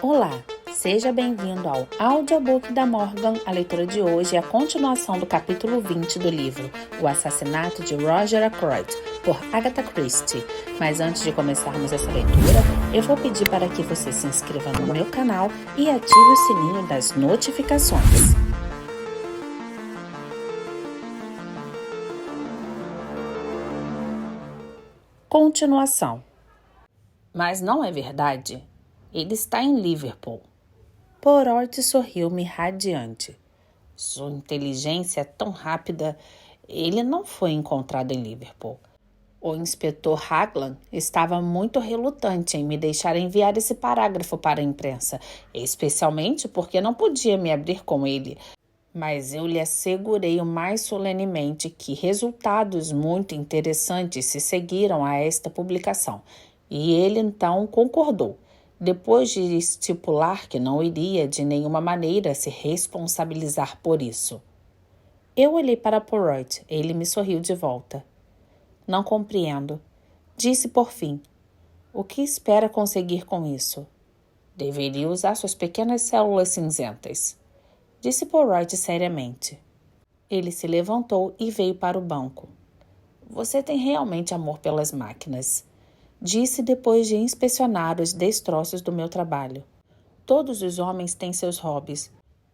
Olá, seja bem-vindo ao Audiobook da Morgan. A leitura de hoje é a continuação do capítulo 20 do livro O Assassinato de Roger Ackroyd, por Agatha Christie. Mas antes de começarmos essa leitura, eu vou pedir para que você se inscreva no meu canal e ative o sininho das notificações. Continuação. Mas não é verdade? Ele está em Liverpool. Poirot sorriu-me radiante. Sua inteligência é tão rápida. Ele não foi encontrado em Liverpool. O inspetor Raglan estava muito relutante em me deixar enviar esse parágrafo para a imprensa, especialmente porque não podia me abrir com ele. Mas eu lhe assegurei o mais solenemente que resultados muito interessantes se seguiram a esta publicação, e ele então concordou, depois de estipular que não iria de nenhuma maneira se responsabilizar por isso. Eu olhei para Poirot. Ele me sorriu de volta. Não compreendo. Disse por fim. O que espera conseguir com isso? Deveria usar suas pequenas células cinzentas. Disse Poirot seriamente. Ele se levantou e veio para o banco. Você tem realmente amor pelas máquinas. Disse depois de inspecionar os destroços do meu trabalho. Todos os homens têm seus hobbies.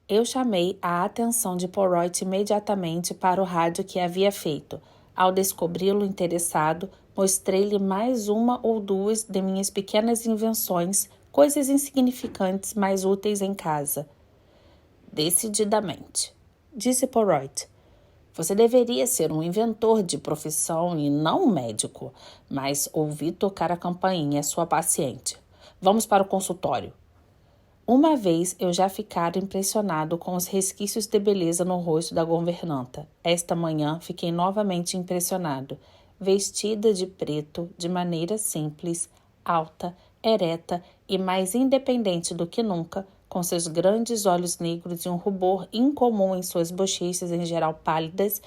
Eu chamei a atenção de Poirot imediatamente para o rádio que havia feito. Ao descobri-lo interessado, mostrei-lhe mais uma ou duas de minhas pequenas invenções, coisas insignificantes, mas úteis em casa. Decididamente, disse Poirot. Você deveria ser um inventor de profissão e não um médico, mas ouvi tocar a campainha, é sua paciente. Vamos para o consultório. Uma vez eu já ficara impressionado com os resquícios de beleza no rosto da governanta. Esta manhã fiquei novamente impressionado. Vestida de preto, de maneira simples, alta, ereta e mais independente do que nunca, com seus grandes olhos negros e um rubor incomum em suas bochechas em geral pálidas,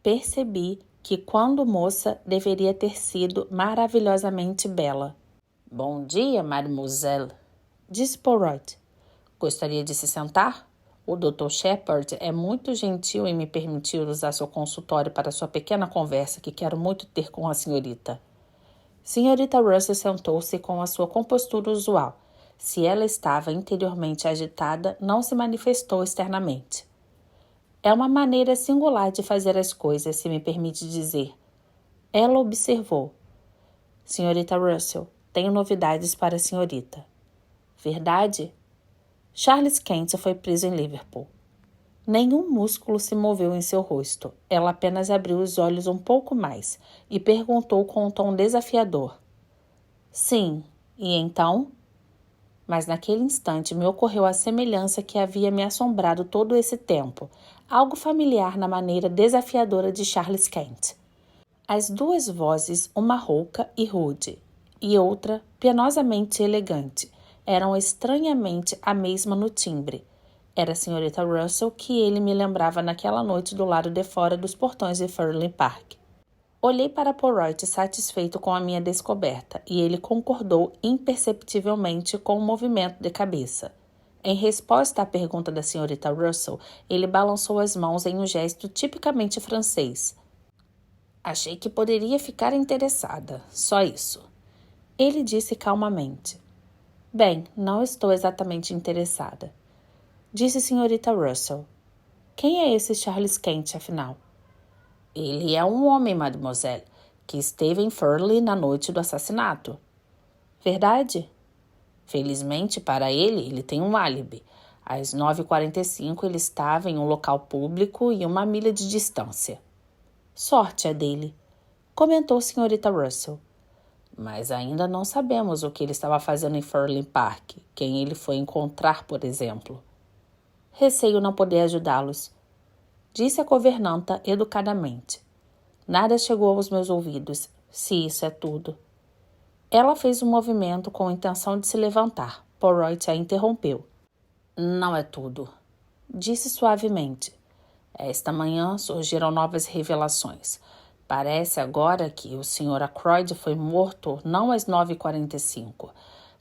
percebi que, quando moça, deveria ter sido maravilhosamente bela. Bom dia, mademoiselle, disse Poirot. Gostaria de se sentar? O Dr. Shepherd é muito gentil em me permitir usar seu consultório para sua pequena conversa que quero muito ter com a senhorita. Senhorita Russell sentou-se com a sua compostura usual. Se ela estava interiormente agitada, não se manifestou externamente. É uma maneira singular de fazer as coisas, se me permite dizer. Ela observou. Senhorita Russell, tenho novidades para a senhorita. Verdade? Charles Kent foi preso em Liverpool. Nenhum músculo se moveu em seu rosto. Ela apenas abriu os olhos um pouco mais e perguntou com um tom desafiador. Sim, e então? Mas naquele instante me ocorreu a semelhança que havia me assombrado todo esse tempo, algo familiar na maneira desafiadora de Charles Kent. As duas vozes, uma rouca e rude, e outra penosamente elegante, eram estranhamente a mesma no timbre. Era a senhorita Russell que ele me lembrava naquela noite do lado de fora dos portões de Furley Park. Olhei para Poirot satisfeito com a minha descoberta, e ele concordou imperceptivelmente com o movimento de cabeça. Em resposta à pergunta da senhorita Russell, ele balançou as mãos em um gesto tipicamente francês. Achei que poderia ficar interessada, só isso. Ele disse calmamente. Bem, não estou exatamente interessada. Disse senhorita Russell. Quem é esse Charles Kent, afinal? Ele é um homem, mademoiselle, que esteve em Furley na noite do assassinato. Verdade? Felizmente para ele tem um álibi. Às 9h45 ele estava em um local público e 1 milha de distância. Sorte a dele, comentou senhorita Russell. Mas ainda não sabemos o que ele estava fazendo em Furley Park, quem ele foi encontrar, por exemplo. Receio não poder ajudá-los, disse a governanta educadamente. Nada chegou aos meus ouvidos, se isso é tudo. Ela fez um movimento com a intenção de se levantar. Poirot a interrompeu. Não é tudo, disse suavemente. Esta manhã surgiram novas revelações. Parece agora que o Sr. Ackroyd foi morto não às 9h45,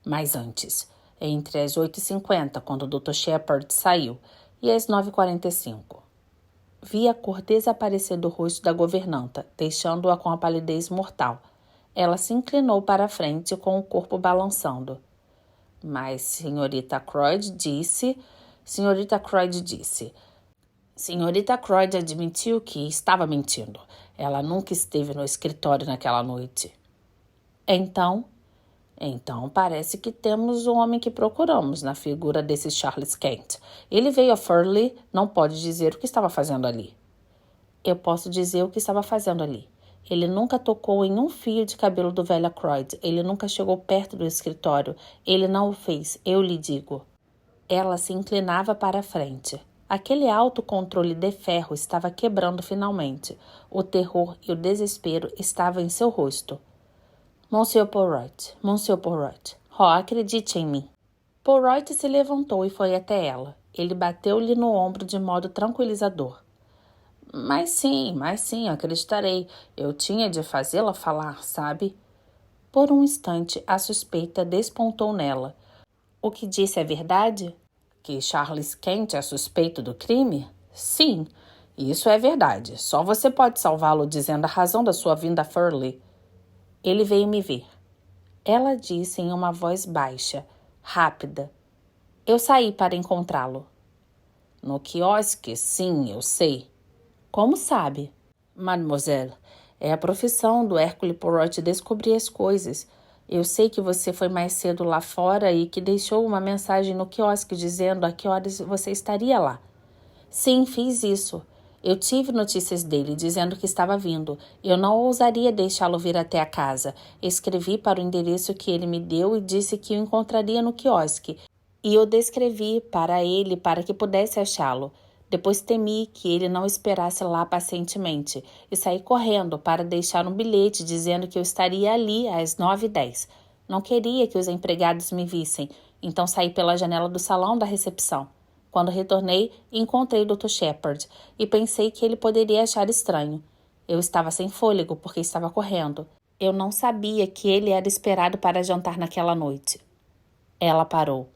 mas antes. entre as 8h50, quando o Dr. Shepard saiu, e as 9h45. Vi a cor desaparecer do rosto da governanta, deixando-a com a palidez mortal. Ela se inclinou para a frente com o corpo balançando. Mas Senhorita Croyd disse... Senhorita Croyd admitiu que estava mentindo. Ela nunca esteve no escritório naquela noite. Então parece que temos o homem que procuramos na figura desse Charles Kent. Ele veio a Furley, não pode dizer o que estava fazendo ali. Eu posso dizer o que estava fazendo ali. Ele nunca tocou em um fio de cabelo do velho Croyd. Ele nunca chegou perto do escritório. Ele não o fez, eu lhe digo. Ela se inclinava para a frente. Aquele autocontrole de ferro estava quebrando finalmente. O terror e o desespero estavam em seu rosto. Monsieur Poirot, acredite em mim. Poirot se levantou e foi até ela. Ele bateu-lhe no ombro de modo tranquilizador. Mas sim, acreditarei. Eu tinha de fazê-la falar, sabe? Por um instante, a suspeita despontou nela. O que disse é verdade? Que Charles Kent é suspeito do crime? Sim, isso é verdade. Só você pode salvá-lo dizendo a razão da sua vinda a Furley. Ele veio me ver. Ela disse em uma voz baixa, rápida. Eu saí para encontrá-lo. No quiosque, sim, eu sei. Como sabe? Mademoiselle, é a profissão do Hercule Poirot descobrir as coisas. Eu sei que você foi mais cedo lá fora e que deixou uma mensagem no quiosque dizendo a que horas você estaria lá. Sim, fiz isso. Eu tive notícias dele dizendo que estava vindo. Eu não ousaria deixá-lo vir até a casa. Escrevi para o endereço que ele me deu e disse que o encontraria no quiosque. E eu descrevi para ele para que pudesse achá-lo. Depois temi que ele não esperasse lá pacientemente e saí correndo para deixar um bilhete dizendo que eu estaria ali às 9h10. Não queria que os empregados me vissem, então saí pela janela do salão da recepção. Quando retornei, encontrei o Dr. Shepard e pensei que ele poderia achar estranho. Eu estava sem fôlego porque estava correndo. Eu não sabia que ele era esperado para jantar naquela noite. Ela parou.